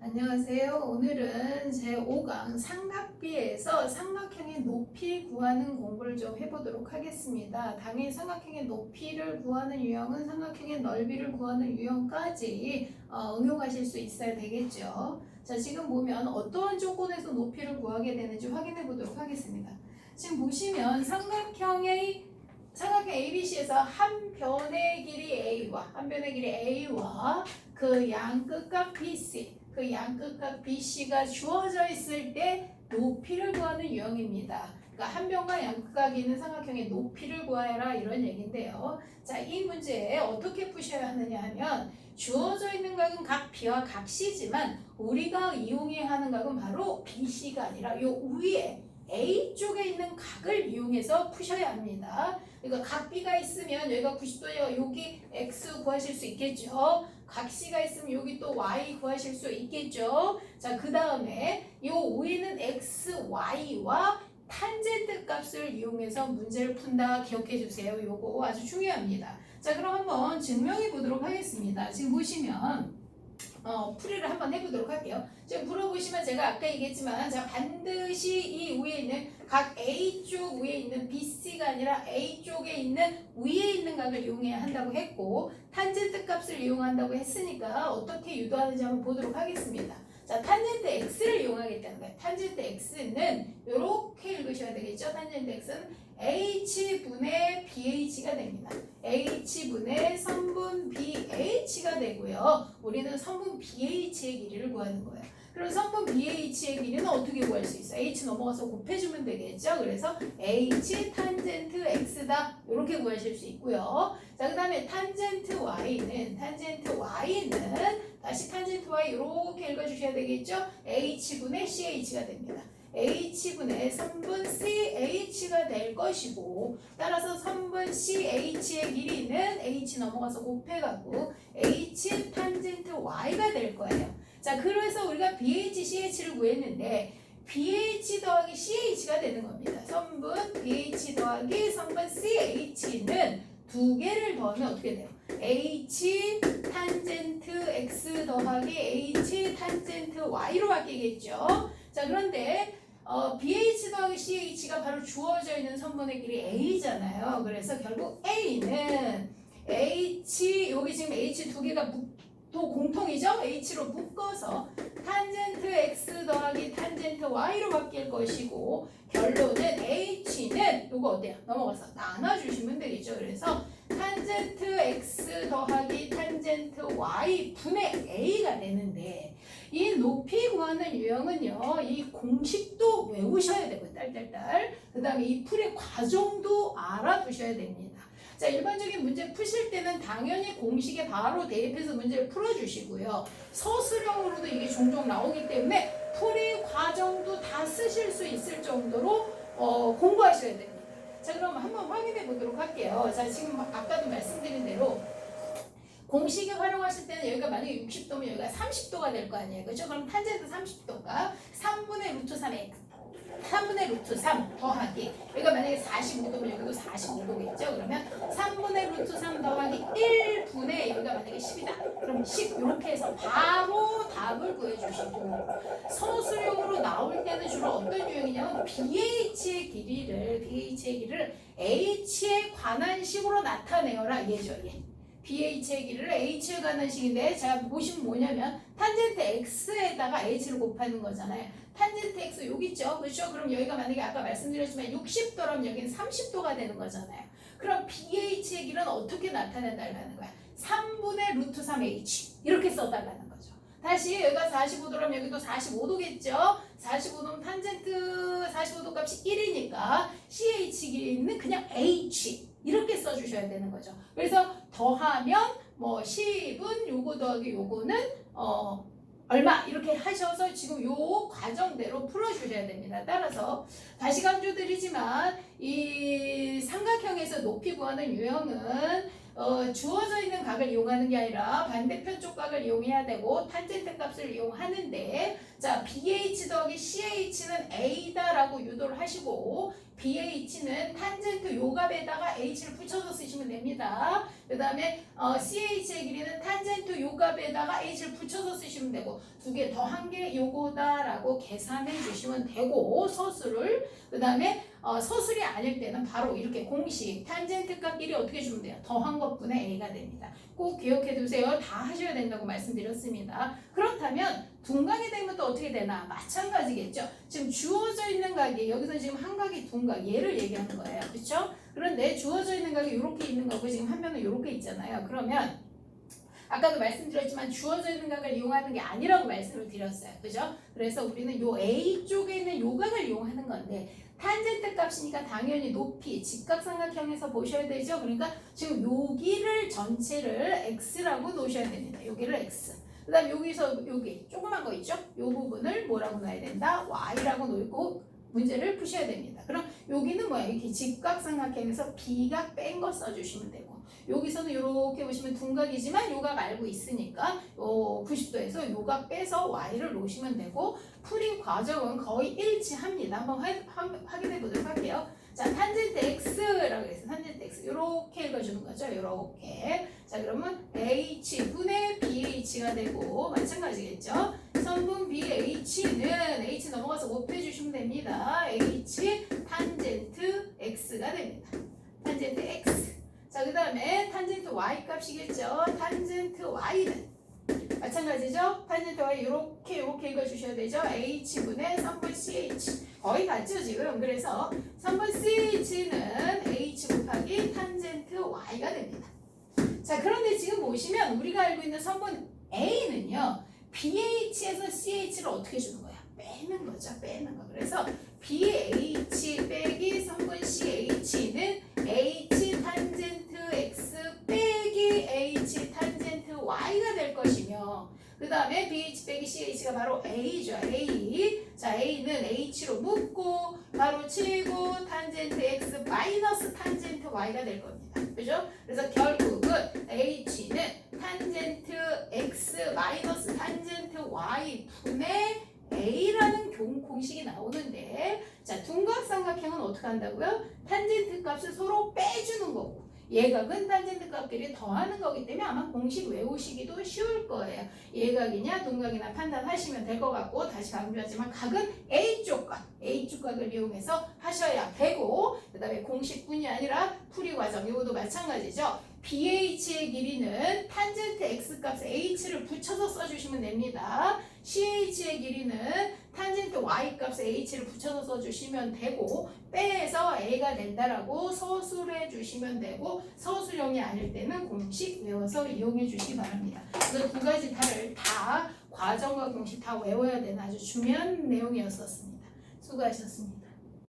안녕하세요. 오늘은 제5강 삼각비에서 삼각형의 높이 구하는 공부를 좀 해보도록 하겠습니다. 당연히 삼각형의 높이를 구하는 유형은 삼각형의 넓이를 구하는 유형까지 응용하실 수 있어야 되겠죠. 자, 지금 보면 어떠한 조건에서 높이를 구하게 되는지 확인해 보도록 하겠습니다. 지금 보시면 삼각형 ABC에서 한 변의 길이 A와 그 양끝각 BC 그 양끝각 BC가 주어져 있을 때 높이를 구하는 유형입니다. 그러니까 한 변과 양끝각이 있는 삼각형의 높이를 구하라 이런 얘기인데요. 자, 이 문제 어떻게 푸셔야 하느냐 하면 주어져 있는 각은 각 B와 각 C지만 우리가 이용해야 하는 각은 바로 BC가 아니라 요 위에 A 쪽에 있는 각을 이용해서 푸셔야 합니다. 그러니까 각 B가 있으면 여기가 90도예요. 여기 X 구하실 수 있겠죠. 각 C가 있으면 여기 또 Y 구하실 수 있겠죠. 자, 그 다음에 요 위에는 X, Y와 탄젠트 값을 이용해서 문제를 푼다 기억해 주세요. 요거 아주 중요합니다. 자, 그럼 한번 증명해 보도록 하겠습니다. 지금 보시면 풀이를 한번 해보도록 할게요. 지금 풀어보시면 제가 아까 얘기했지만 자, 반드시 이 위에 있는 각 A쪽 위에 있는 BC가 아니라 A쪽에 있는 위에 있는 각을 이용해야 한다고 했고 탄젠트 값을 이용한다고 했으니까 어떻게 유도하는지 한번 보도록 하겠습니다. 자, 탄젠트 X를 이용하겠다는 거예요. 탄젠트 X는 이렇게 읽으셔야 되겠죠. 탄젠트 X는 H분의 BH가 됩니다. H분의 선분 BH가 되고요. 우리는 선분 BH의 길이를 구하는 거예요. 그럼 선분 BH의 길이는 어떻게 구할 수 있어요? H 넘어가서 곱해주면 되겠죠. 그래서 H 탄젠트 X다. 이렇게 구하실 수 있고요. 자, 그 다음에 탄젠트 Y는 다시 탄젠트 Y 이렇게 읽어주셔야 되겠죠. H분의 CH가 됩니다. H분의 선분 CH가 될 것이고 따라서 선분 CH의 길이는 H 넘어가서 곱해갖고 H 탄젠트 Y가 될 거예요. 자, 그래서 우리가 BH, CH를 구했는데 BH 더하기 CH가 되는 겁니다. 선분 BH 더하기 선분 CH는 두 개를 더하면 어떻게 돼요? H 탄젠트 X 더하기 H 탄젠트 Y로 바뀌겠죠. 자, 그런데 BH 더하기 CH가 바로 주어져 있는 선분의 길이 A잖아요. 그래서 결국 A는 H, 여기 지금 H 두 개가 또 공통이죠? H로 묶어서 탄젠트 X 더하기 탄젠트 Y로 바뀔 것이고 결론은 H는 이거 어때요? 넘어가서 나눠주시면 되겠죠. 그래서 탄젠트 X 더하기 탄젠트 Y 분의 A가 되는데 이 높이 구하는 유형은요. 이 공식도 외우셔야 되고 딸딸딸 그 다음에 이 풀의 과정도 알아두셔야 됩니다. 자, 일반적인 문제 푸실 때는 당연히 공식에 바로 대입해서 문제를 풀어주시고요. 서술형으로도 이게 종종 나오기 때문에 풀이 과정도 다 쓰실 수 있을 정도로 공부하셔야 됩니다. 자, 그럼 한번 확인해 보도록 할게요. 자, 지금 아까도 말씀드린 대로 공식에 활용하실 때는 여기가 만약에 60도면 여기가 30도가 될 거 아니에요. 그렇죠? 그럼 탄젠트 30도가 3분의 루트 3x 3분의 루트 3 더하기 여기가 만약에 45도면 여기도 45도겠죠? 그러면 3분의 루트 3 더하기 1분의 여기가 만약에 10이다. 그럼 10 이렇게 해서 바로 답을 구해주시고 서술형으로 나올 때는 주로 어떤 유형이냐면 BH의 길이를 H에 관한 식으로 나타내어라 얘죠. BH의 길이를 H에 관한 식인데 제가 보시면 뭐냐면 탄젠트 X에다가 H를 곱하는 거잖아요. 탄젠트 X 여기 있죠? 그렇죠? 그럼 여기가 만약에 아까 말씀드렸지만 60도라면 여기는 30도가 되는 거잖아요. 그럼 BH의 길은 어떻게 나타내달라는 거야? 3분의 루트 3H 이렇게 써달라는 거죠. 다시 여기가 45도라면 여기도 45도겠죠? 45도면 탄젠트 45도 값이 1이니까 CH 길이는 그냥 H 이렇게 써주셔야 되는 거죠. 그래서 더하면 뭐 10은 요거 더하기 요거는 얼마 이렇게 하셔서 지금 요 과정대로 풀어주셔야 됩니다. 따라서 다시 강조드리지만 이 삼각형에서 높이 구하는 유형은 주어져 있는 각을 이용하는 게 아니라 반대편 쪽 각을 이용해야 되고 탄젠트 값을 이용하는데 자 BH 더하기 CH는 A다라고 유도를 하시고 BH는 탄젠트 요 값에다가 H를 붙여서 쓰시면 됩니다. 그 다음에 CH의 길이는 탄젠트 요 값에다가 H를 붙여서 쓰시면 되고 두 개 더한 게 요거다라고 계산해 주시면 되고 서술을 그 다음에 서술이 아닐 때는 바로 이렇게 공식 탄젠트 값 길이 어떻게 주면 돼요? 더한 것분의 A가 됩니다. 꼭 기억해 두세요. 다 하셔야 된다고 말씀드렸습니다. 그렇다면 둔각이 되면 또 어떻게 되나? 마찬가지겠죠. 지금 주어져 있는 각이 여기서 지금 한 각이 둔각 얘를 얘기하는 거예요. 그렇죠? 그런데 주어져 있는 각이 이렇게 있는 거고 지금 한 면은 이렇게 있잖아요. 그러면 아까도 말씀드렸지만 주어져 있는 각을 이용하는 게 아니라고 말씀을 드렸어요. 그죠? 그래서 우리는 요 A 쪽에 있는 요 각을 이용하는 건데 탄젠트 값이니까 당연히 높이 직각삼각형에서 보셔야 되죠. 그러니까 지금 여기를 전체를 x라고 놓으셔야 됩니다. 여기를 x. 그 다음 여기서 여기 조그만 거 있죠? 요 부분을 뭐라고 놔야 된다? y라고 놓고 문제를 푸셔야 됩니다. 그럼 여기는 뭐야? 이렇게 직각삼각형에서 b각 뺀 거 써주시면 되고 여기서는 이렇게 보시면 둔각이지만 요각 알고 있으니까 90도에서 요각 빼서 y를 놓으시면 되고 풀이 과정은 거의 일치합니다. 한번 확인해 보도록 할게요. 자, 탄젠트 x라고 해서 탄젠트 x 이렇게 읽어주는 거죠. 이렇게. 자, 그러면 h분의 bh가 되고 마찬가지겠죠. 선분 BH는 H 넘어가서 곱해주시면 됩니다. H 탄젠트 X가 됩니다. 탄젠트 X. 자, 그 다음에 탄젠트 Y 값이겠죠. 탄젠트 Y는 마찬가지죠. 탄젠트 Y 이렇게 읽어주셔야 되죠. H분의 3분 CH. 거의 같죠 지금. 그래서 3분 CH는 H 곱하기 탄젠트 Y가 됩니다. 자, 그런데 지금 보시면 우리가 알고 있는 선분 A는요. BH에서 CH를 어떻게 주는 거야? 빼는 거죠. 빼는 거. 그래서 BH 빼기 3분 CH는 H 탄젠트 X 빼기 H 탄젠트 Y가 될 것이며 그 다음에 BH 빼기 CH가 바로 A죠. A. 자, A는 H로 묶고 바로 치고 탄젠트 X 마이너스 탄젠트 Y가 될 겁니다. 그죠? 그래서 결국은 H는 탄젠트 X 마이너스 탄젠트 Y 분의 A라는 공식이 나오는데 자, 둔각삼각형은 어떻게 한다고요? 탄젠트 값을 서로 빼주는 거고 예각은 탄젠트 값끼리 더하는 거기 때문에 아마 공식 외우시기도 쉬울 거예요. 예각이냐 둔각이나 판단하시면 될 것 같고 다시 강조하지만 각은 A쪽 각을 이용해서 하셔야 되고 그 다음에 공식뿐이 아니라 풀이 과정 이것도 마찬가지죠. BH의 길이는 탄젠트 X 값에 H를 붙여서 써주시면 됩니다. CH의 길이는 탄젠트 Y 값에 H를 붙여서 써주시면 되고 빼서 A가 된다라고 서술해 주시면 되고 서술형이 아닐 때는 공식 외워서 이용해 주시기 바랍니다. 그래서 두 가지 다를 다 과정과 공식 다 외워야 되는 아주 중요한 내용이었었습니다. 수고하셨습니다.